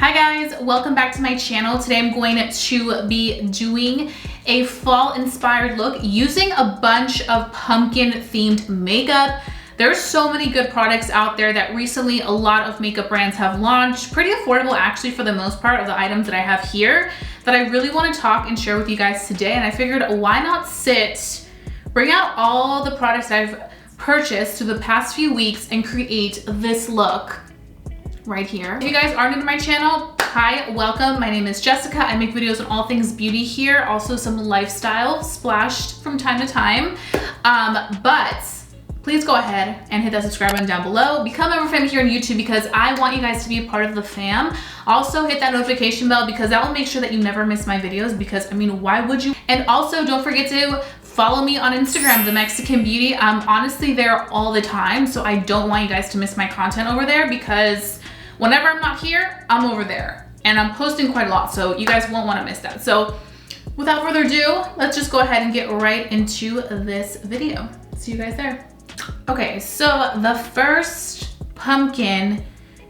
Hi guys, welcome back to my channel. Today I'm going to be doing a fall inspired look using a bunch of pumpkin themed makeup. There's so many good products out there that recently a lot of makeup brands have launched. Pretty affordable actually for the most part of the items that I have here that I really want to talk and share with you guys today. And I figured why not bring out all the products I've purchased through the past few weeks and create this look right here. If you guys are new to my channel, hi, welcome. My name is Jessica. I make videos on all things beauty here, also some lifestyle splashed from time to time. But please go ahead and hit that subscribe button down below. Become a member fam here on YouTube because I want you guys to be a part of the fam. Also hit that notification bell because that will make sure that you never miss my videos because I mean, why would you? And also don't forget to follow me on Instagram, The Mexican Beauty. I'm honestly there all the time, so I don't want you guys to miss my content over there because whenever I'm not here, I'm over there. And I'm posting quite a lot, so you guys won't want to miss that. So without further ado, let's just go ahead and get right into this video. See you guys there. Okay, so the first pumpkin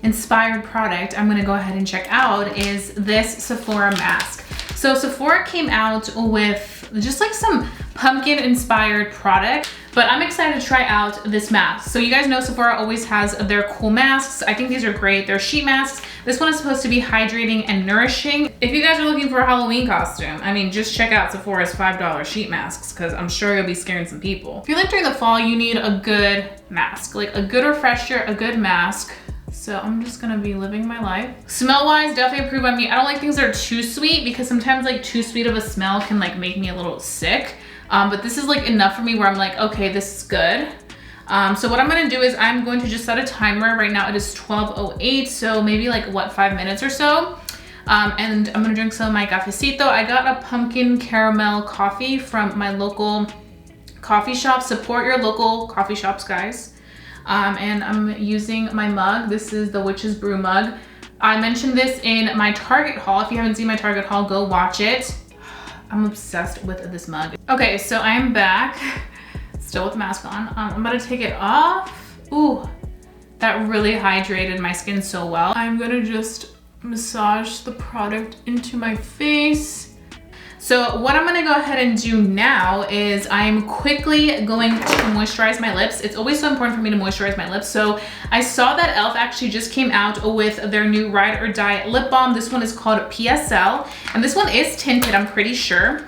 inspired product I'm gonna go ahead and check out is this Sephora mask. So Sephora came out with just like some pumpkin inspired product, but I'm excited to try out this mask. So you guys know Sephora always has their cool masks. I think these are great. They're sheet masks. This one is supposed to be hydrating and nourishing. If you guys are looking for a Halloween costume, I mean, just check out Sephora's $5 sheet masks because I'm sure you'll be scaring some people. If you're entering the fall, you need a good mask, like a good refresher, a good mask. So I'm just gonna be living my life. Smell wise, definitely approved by me. I don't like things that are too sweet because sometimes like too sweet of a smell can like make me a little sick. But this is like enough for me where I'm like, okay, this is good. So what I'm gonna do is I'm going to just set a timer. Right now it is 12:08, so maybe like what, 5 minutes or so. And I'm gonna drink some of my cafecito. I got a pumpkin caramel coffee from my local coffee shop. Support your local coffee shops, guys. And I'm using my mug. This is the Witch's Brew mug. I mentioned this in my Target haul. If you haven't seen my Target haul, go watch it. I'm obsessed with this mug. Okay, so I'm back, still with the mask on. I'm about to take it off. Ooh, that really hydrated my skin so well. I'm gonna just massage the product into my face. So what I'm gonna go ahead and do now is I'm quickly going to moisturize my lips. It's always so important for me to moisturize my lips. So I saw that e.l.f. actually just came out with their new Ride or Die lip balm. This one is called PSL, and this one is tinted, I'm pretty sure.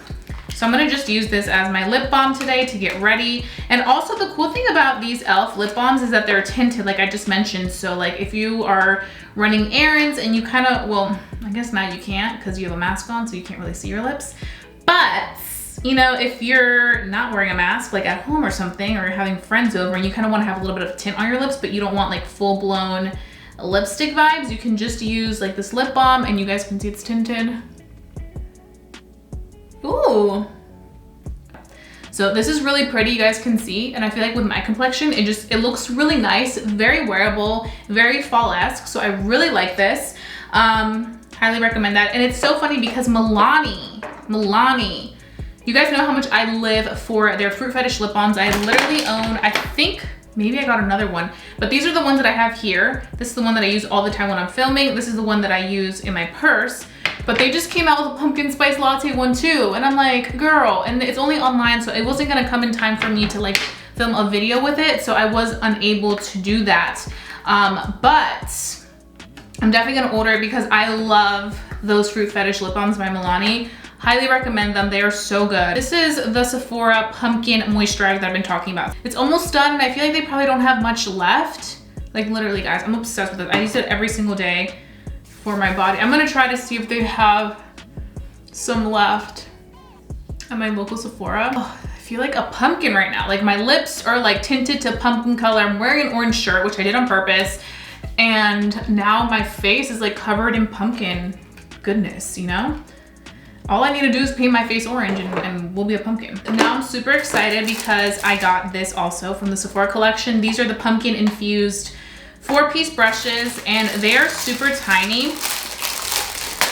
So I'm gonna just use this as my lip balm today to get ready. And also the cool thing about these e.l.f. lip balms is that they're tinted, like I just mentioned. So like if you are running errands and you kind of, well, I guess now you can't because you have a mask on, so you can't really see your lips. But, you know, if you're not wearing a mask, like at home or something, or you're having friends over and you kind of want to have a little bit of tint on your lips, but you don't want like full-blown lipstick vibes, you can just use like this lip balm and you guys can see it's tinted. Ooh. So this is really pretty, you guys can see, and I feel like with my complexion, it looks really nice, very wearable, very fall-esque, so I really like this. Highly recommend that. And it's so funny because Milani, you guys know how much I live for their Fruit Fetish lip balms. I literally own, I think, maybe I got another one, but these are the ones that I have here. This is the one that I use all the time when I'm filming. This is the one that I use in my purse. But they just came out with a pumpkin spice latte one too. And I'm like, girl, and it's only online, so it wasn't gonna come in time for me to like film a video with it. So I was unable to do that. But I'm definitely gonna order it because I love those Fruit Fetish lip balms by Milani. Highly recommend them, they are so good. This is the Sephora Pumpkin Moisturizer that I've been talking about. It's almost done and I feel like they probably don't have much left. Like literally guys, I'm obsessed with it. I use it every single day for my body. I'm gonna try to see if they have some left at my local Sephora. Oh, I feel like a pumpkin right now. Like my lips are like tinted to pumpkin color. I'm wearing an orange shirt, which I did on purpose. And now my face is like covered in pumpkin goodness, you know? All I need to do is paint my face orange and we'll be a pumpkin. And now I'm super excited because I got this also from the Sephora collection. These are the pumpkin infused 4-piece brushes and they are super tiny.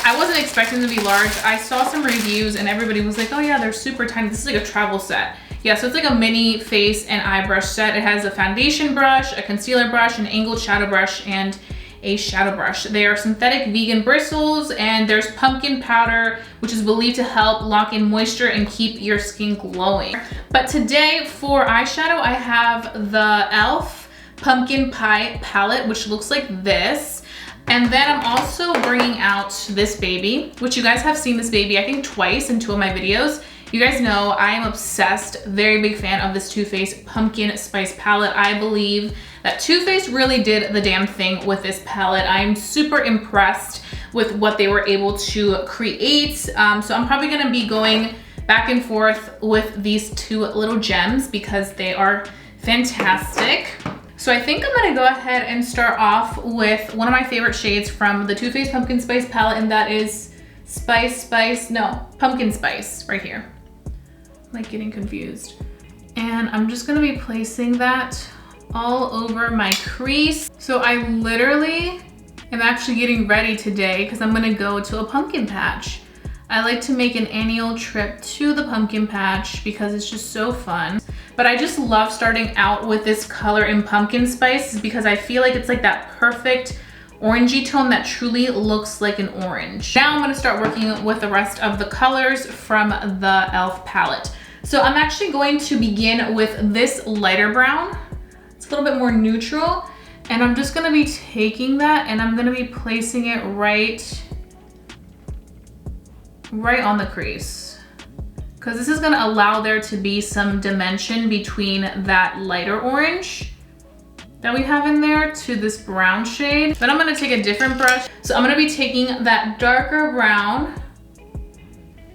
I wasn't expecting them to be large. I saw some reviews and everybody was like, oh yeah, they're super tiny. This is like a travel set. Yeah, so it's like a mini face and eye brush set. It has a foundation brush, a concealer brush, an angled shadow brush, and a shadow brush. They are synthetic vegan bristles, and there's pumpkin powder, which is believed to help lock in moisture and keep your skin glowing. But today for eyeshadow, I have the e.l.f. Pumpkin Pie palette, which looks like this. And then I'm also bringing out this baby, which you guys have seen this baby, I think twice in 2 of my videos. You guys know I am obsessed, very big fan of this Too Faced Pumpkin Spice palette. I believe that Too Faced really did the damn thing with this palette. I'm super impressed with what they were able to create. So I'm probably gonna be going back and forth with these 2 little gems because they are fantastic. So I think I'm gonna go ahead and start off with one of my favorite shades from the Too Faced Pumpkin Spice palette, and that is Pumpkin Spice right here. I'm like getting confused. And I'm just gonna be placing that all over my crease. So I literally am actually getting ready today because I'm gonna go to a pumpkin patch. I like to make an annual trip to the pumpkin patch because it's just so fun. But I just love starting out with this color in Pumpkin Spice because I feel like it's like that perfect orangey tone that truly looks like an orange. Now I'm gonna start working with the rest of the colors from the e.l.f. palette. So I'm actually going to begin with this lighter brown. It's a little bit more neutral. And I'm just gonna be taking that and I'm gonna be placing it right on the crease, because this is gonna allow there to be some dimension between that lighter orange that we have in there to this brown shade. Then I'm gonna take a different brush. So I'm gonna be taking that darker brown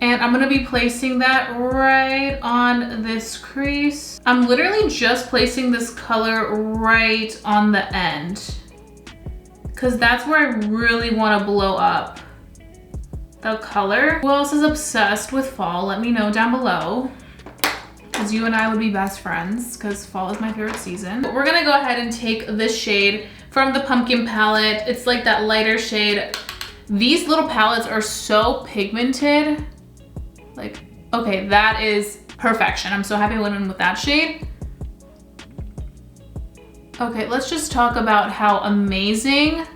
and I'm gonna be placing that right on this crease. I'm literally just placing this color right on the end because that's where I really wanna blow up the color. Who else is obsessed with fall? Let me know down below, because you and I would be best friends because fall is my favorite season. But we're gonna go ahead and take this shade from the pumpkin palette. It's like that lighter shade. These little palettes are so pigmented. Like, okay, that is perfection. I'm so happy I went in with that shade. Okay, let's just talk about how amazing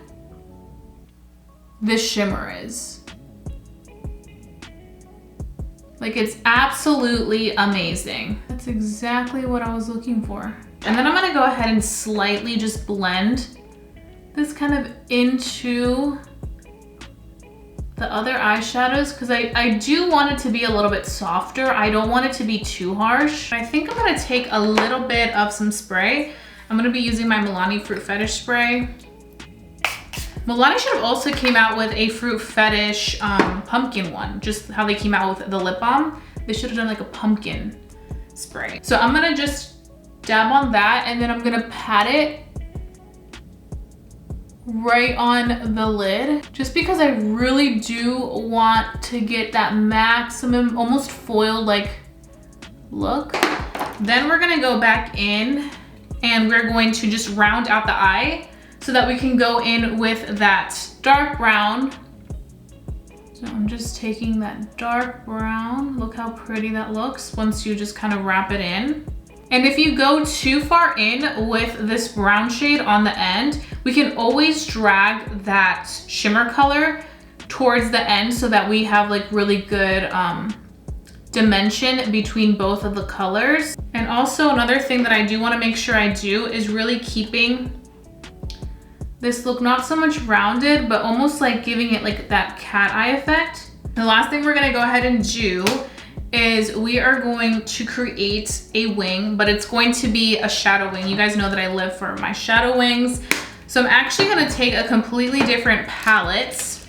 this shimmer is. Like, it's absolutely amazing. That's exactly what I was looking for. And then I'm gonna go ahead and slightly just blend this kind of into the other eyeshadows because I do want it to be a little bit softer. I don't want it to be too harsh. I think I'm gonna take a little bit of some spray. I'm gonna be using my Milani Fruit Fetish spray. Milani should have also came out with a Fruit Fetish pumpkin one, just how they came out with the lip balm. They should have done like a pumpkin spray. So I'm gonna just dab on that and then I'm gonna pat it right on the lid, just because I really do want to get that maximum, almost foil-like look. Then we're gonna go back in and we're going to just round out the eye so that we can go in with that dark brown. So I'm just taking that dark brown. Look how pretty that looks once you just kind of wrap it in. And if you go too far in with this brown shade on the end, we can always drag that shimmer color towards the end so that we have like really good dimension between both of the colors. And also another thing that I do want to make sure I do is really keeping this look not so much rounded, but almost like giving it like that cat eye effect. The last thing we're gonna go ahead and do is we are going to create a wing, but it's going to be a shadow wing. You guys know that I live for my shadow wings. So I'm actually gonna take a completely different palette.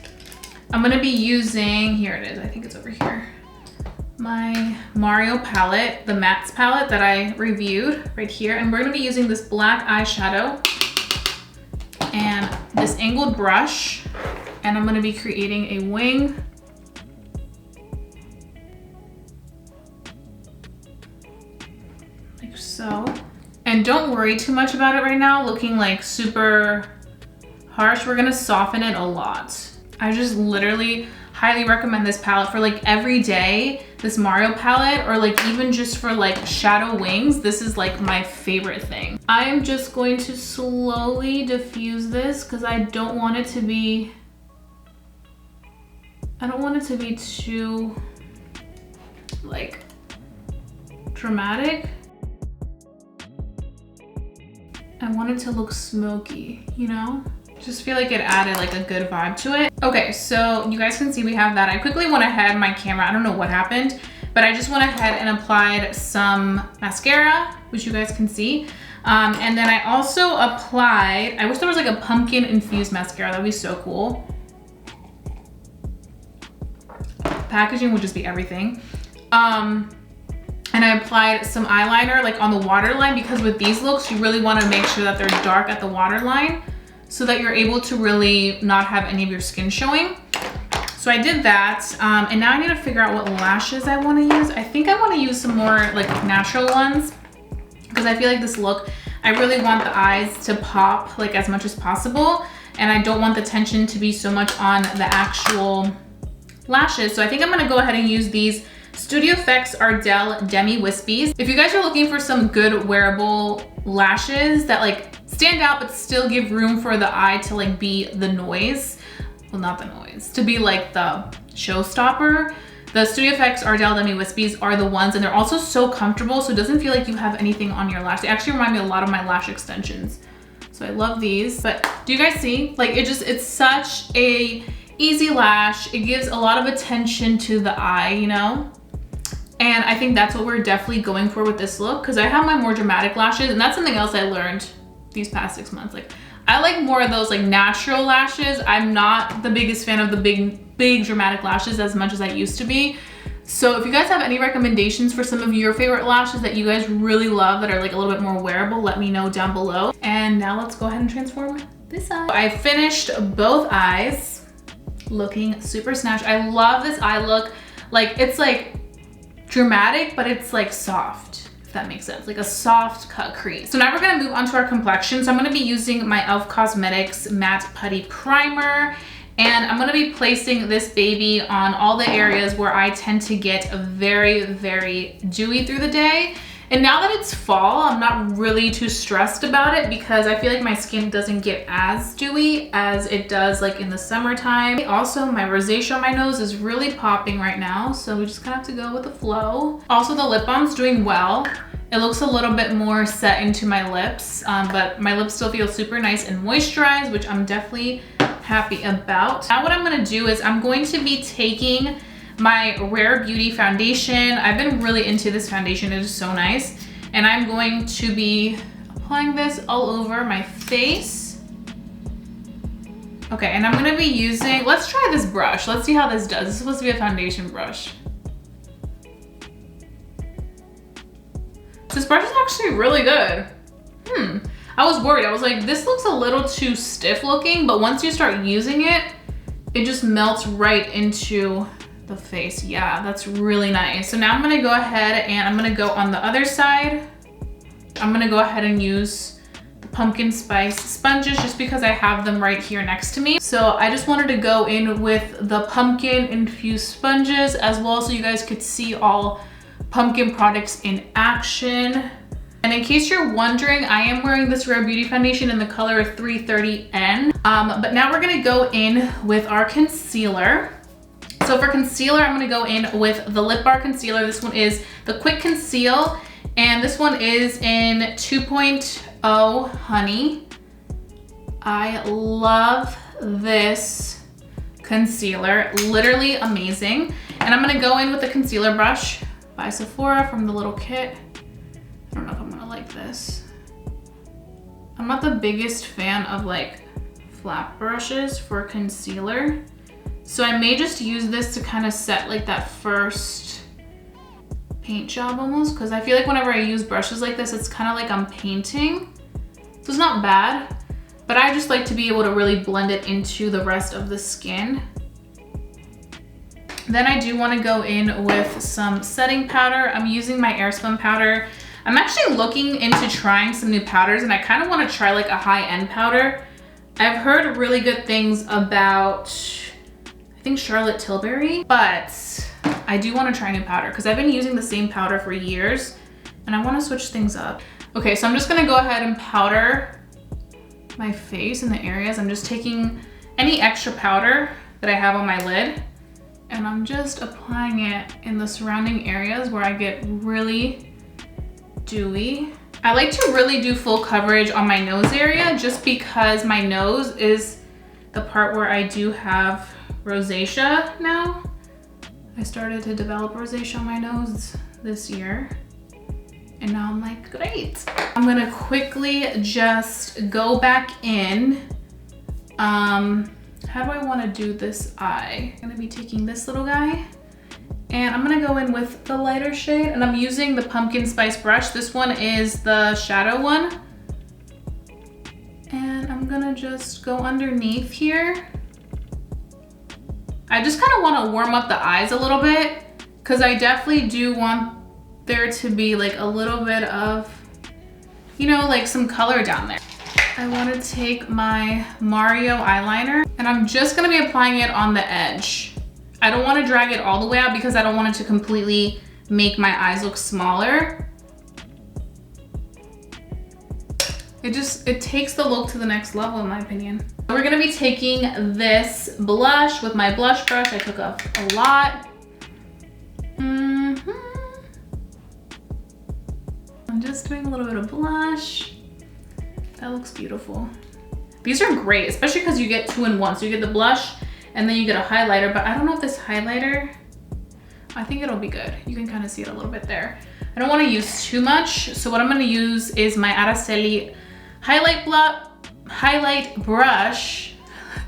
I'm gonna be using, here it is, I think it's over here, my Mario palette, the mattes palette that I reviewed right here. And we're gonna be using this black eyeshadow and this angled brush, and I'm gonna be creating a wing. Like so. And don't worry too much about it right now looking like super harsh. We're gonna soften it a lot. I just literally highly recommend this palette for like every day. this Mario palette, or like even just for like shadow wings, this is like my favorite thing. I'm just going to slowly diffuse this because I don't want it to be too like dramatic. I want it to look smoky, you know? Just feel like it added like a good vibe to it. Okay, so you guys can see we have that. I quickly went ahead, my camera, I don't know what happened, but I just went ahead and applied some mascara, which you guys can see. And then I also applied, I wish there was like a pumpkin infused mascara, that'd be so cool. Packaging would just be everything. And I applied some eyeliner like on the waterline, because with these looks, you really wanna make sure that they're dark at the waterline so that you're able to really not have any of your skin showing. So I did that, and now I need to figure out what lashes I wanna use. I think I wanna use some more like natural ones, because I feel like this look, I really want the eyes to pop like as much as possible, and I don't want the tension to be so much on the actual lashes. So I think I'm gonna go ahead and use these Studio Effects Ardell Demi Wispies. If you guys are looking for some good wearable lashes that like stand out but still give room for the eye to like be the noise, well, not the noise, to be like the showstopper, the Studio Effects Ardell Demi Wispies are the ones, and they're also so comfortable, so it doesn't feel like you have anything on your lash. They actually remind me a lot of my lash extensions. So I love these, but do you guys see? Like it's such a easy lash. It gives a lot of attention to the eye, you know? And I think that's what we're definitely going for with this look, because I have my more dramatic lashes, and that's something else I learned these past 6 months. Like, I like more of those like natural lashes. I'm not the biggest fan of the big dramatic lashes as much as I used to be. So if you guys have any recommendations for some of your favorite lashes that you guys really love that are like a little bit more wearable, let me know down below. And now let's go ahead and transform this eye. I finished both eyes looking super snatched. I love this eye look. Like, it's like dramatic, but it's like soft, if that makes sense, like a soft cut crease. So now we're gonna move on to our complexion. So I'm gonna be using my e.l.f. Cosmetics Matte Putty Primer, and I'm gonna be placing this baby on all the areas where I tend to get very, very dewy through the day. And now that it's fall, I'm not really too stressed about it, because I feel like my skin doesn't get as dewy as it does like in the summertime. Also, my rosacea on my nose is really popping right now, so we just kind of have to go with the flow. Also, the lip balm's doing well. It looks a little bit more set into my lips, but my lips still feel super nice and moisturized, which I'm definitely happy about. Now what I'm gonna do is I'm going to be taking my Rare Beauty foundation. I've been really into this foundation. It is so nice. And I'm going to be applying this all over my face. Okay, and I'm gonna be using, let's try this brush. Let's see how this does. This is supposed to be a foundation brush. This brush is actually really good. I was worried. I was like, this looks a little too stiff looking, but once you start using it, it just melts right into the face. Yeah, that's really nice. So now I'm gonna go ahead and I'm gonna go on the other side. I'm gonna go ahead and use the pumpkin spice sponges just because I have them right here next to me. So I just wanted to go in with the pumpkin infused sponges as well, so you guys could see all pumpkin products in action. And in case you're wondering, I am wearing this Rare Beauty foundation in the color 330N. But now we're gonna go in with our concealer. So for concealer, I'm gonna go in with the Lip Bar Concealer. This one is the Quick Conceal, and this one is in 2.0 Honey. I love this concealer, literally amazing. And I'm gonna go in with the concealer brush by Sephora from the little kit. I don't know if I'm gonna like this. I'm not the biggest fan of like flat brushes for concealer. So I may just use this to kind of set like that first paint job almost, because I feel like whenever I use brushes like this, it's kind of like I'm painting. So it's not bad, but I just like to be able to really blend it into the rest of the skin. Then I do want to go in with some setting powder. I'm using my Airspun powder. I'm actually looking into trying some new powders, and I kind of want to try like a high-end powder. I've heard really good things about, I think, Charlotte Tilbury, but I do want to try new powder because I've been using the same powder for years and I want to switch things up. Okay, so I'm just gonna go ahead and powder my face in the areas. I'm just taking any extra powder that I have on my lid and I'm just applying it in the surrounding areas where I get really dewy. I like to really do full coverage on my nose area just because my nose is the part where I do have rosacea now. I started to develop rosacea on my nose this year and now I'm like, great. I'm gonna quickly just go back in. How do I wanna do this eye? I'm gonna be taking this little guy and I'm gonna go in with the lighter shade and I'm using the pumpkin spice brush. This one is the shadow one. And I'm gonna just go underneath here. I just kind of want to warm up the eyes a little bit because I definitely do want there to be like a little bit of, you know, like some color down there. I want to take my Mario eyeliner and I'm just going to be applying it on the edge. I don't want to drag it all the way out because I don't want it to completely make my eyes look smaller. It takes the look to the next level in my opinion. We're gonna be taking this blush with my blush brush. I took off a lot. I'm just doing a little bit of blush. That looks beautiful. These are great, especially because you get 2 in 1. So you get the blush and then you get a highlighter, but I don't know if this highlighter, I think it'll be good. You can kind of see it a little bit there. I don't want to use too much. So what I'm going to use is my Araceli highlight brush,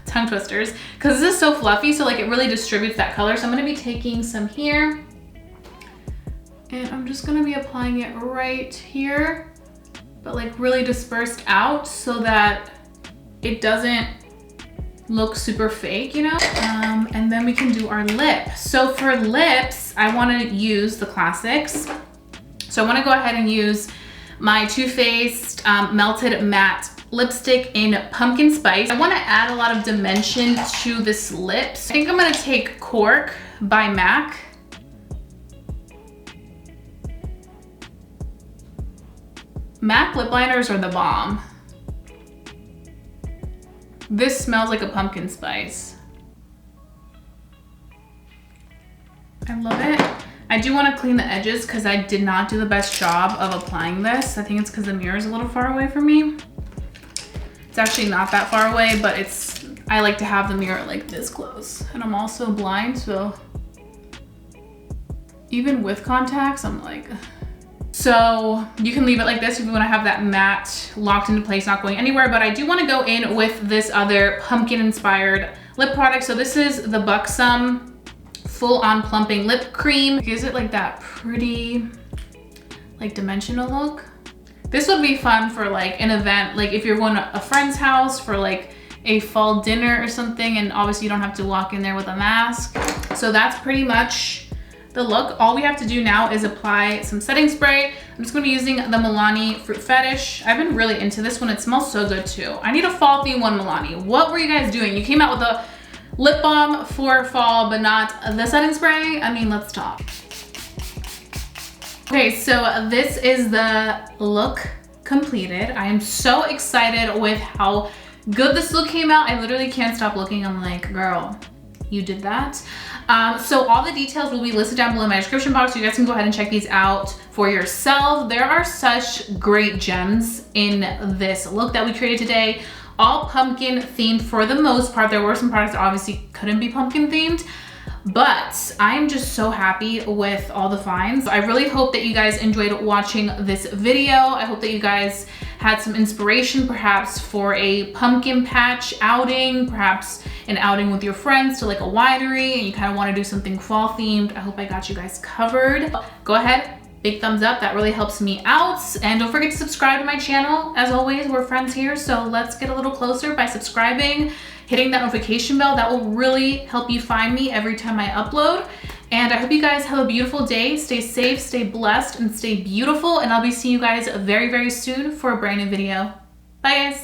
tongue twisters, because this is so fluffy. So like it really distributes that color. So I'm going to be taking some here and I'm just going to be applying it right here, but like really dispersed out so that it doesn't look super fake, you know? And then we can do our lip. So for lips, I want to use the classics. So I want to go ahead and use my Too Faced Melted Matte Lipstick in Pumpkin Spice. I want to add a lot of dimension to this lip. So I think I'm going to take Cork by MAC. MAC lip liners are the bomb. This smells like a pumpkin spice. I love it. I do want to clean the edges because I did not do the best job of applying this. I think it's because the mirror is a little far away from me. It's actually not that far away, but I like to have the mirror like this close. And I'm also blind, so even with contacts, I'm like... So you can leave it like this if you want to have that matte locked into place, not going anywhere. But I do want to go in with this other pumpkin inspired lip product. So this is the Buxom Full On Plumping Lip Cream. It gives it like that pretty like dimensional look. This would be fun for like an event, like if you're going to a friend's house for like a fall dinner or something, and obviously you don't have to walk in there with a mask. So that's pretty much the look. All we have to do now is apply some setting spray. I'm just gonna be using the Milani Fruit Fetish. I've been really into this one. It smells so good too. I need a fall theme one, Milani. What were you guys doing? You came out with a lip balm for fall, but not the setting spray? I mean, let's talk. Okay, so this is the look completed. I am so excited with how good this look came out. I literally can't stop looking. I'm like, girl, you did that. So all the details will be listed down below in my description box. So you guys can go ahead and check these out for yourself. There are such great gems in this look that we created today. All pumpkin themed for the most part. There were some products that obviously couldn't be pumpkin themed, but I'm just so happy with all the finds. I really hope that you guys enjoyed watching this video. I hope that you guys had some inspiration perhaps for a pumpkin patch outing, perhaps an outing with your friends to like a winery and you kind of want to do something fall themed. I hope I got you guys covered. Go ahead, big thumbs up. That really helps me out. And don't forget to subscribe to my channel. As always, we're friends here. So let's get a little closer by subscribing, hitting that notification bell. That will really help you find me every time I upload. And I hope you guys have a beautiful day. Stay safe, stay blessed, and stay beautiful. And I'll be seeing you guys very, very soon for a brand new video. Bye guys.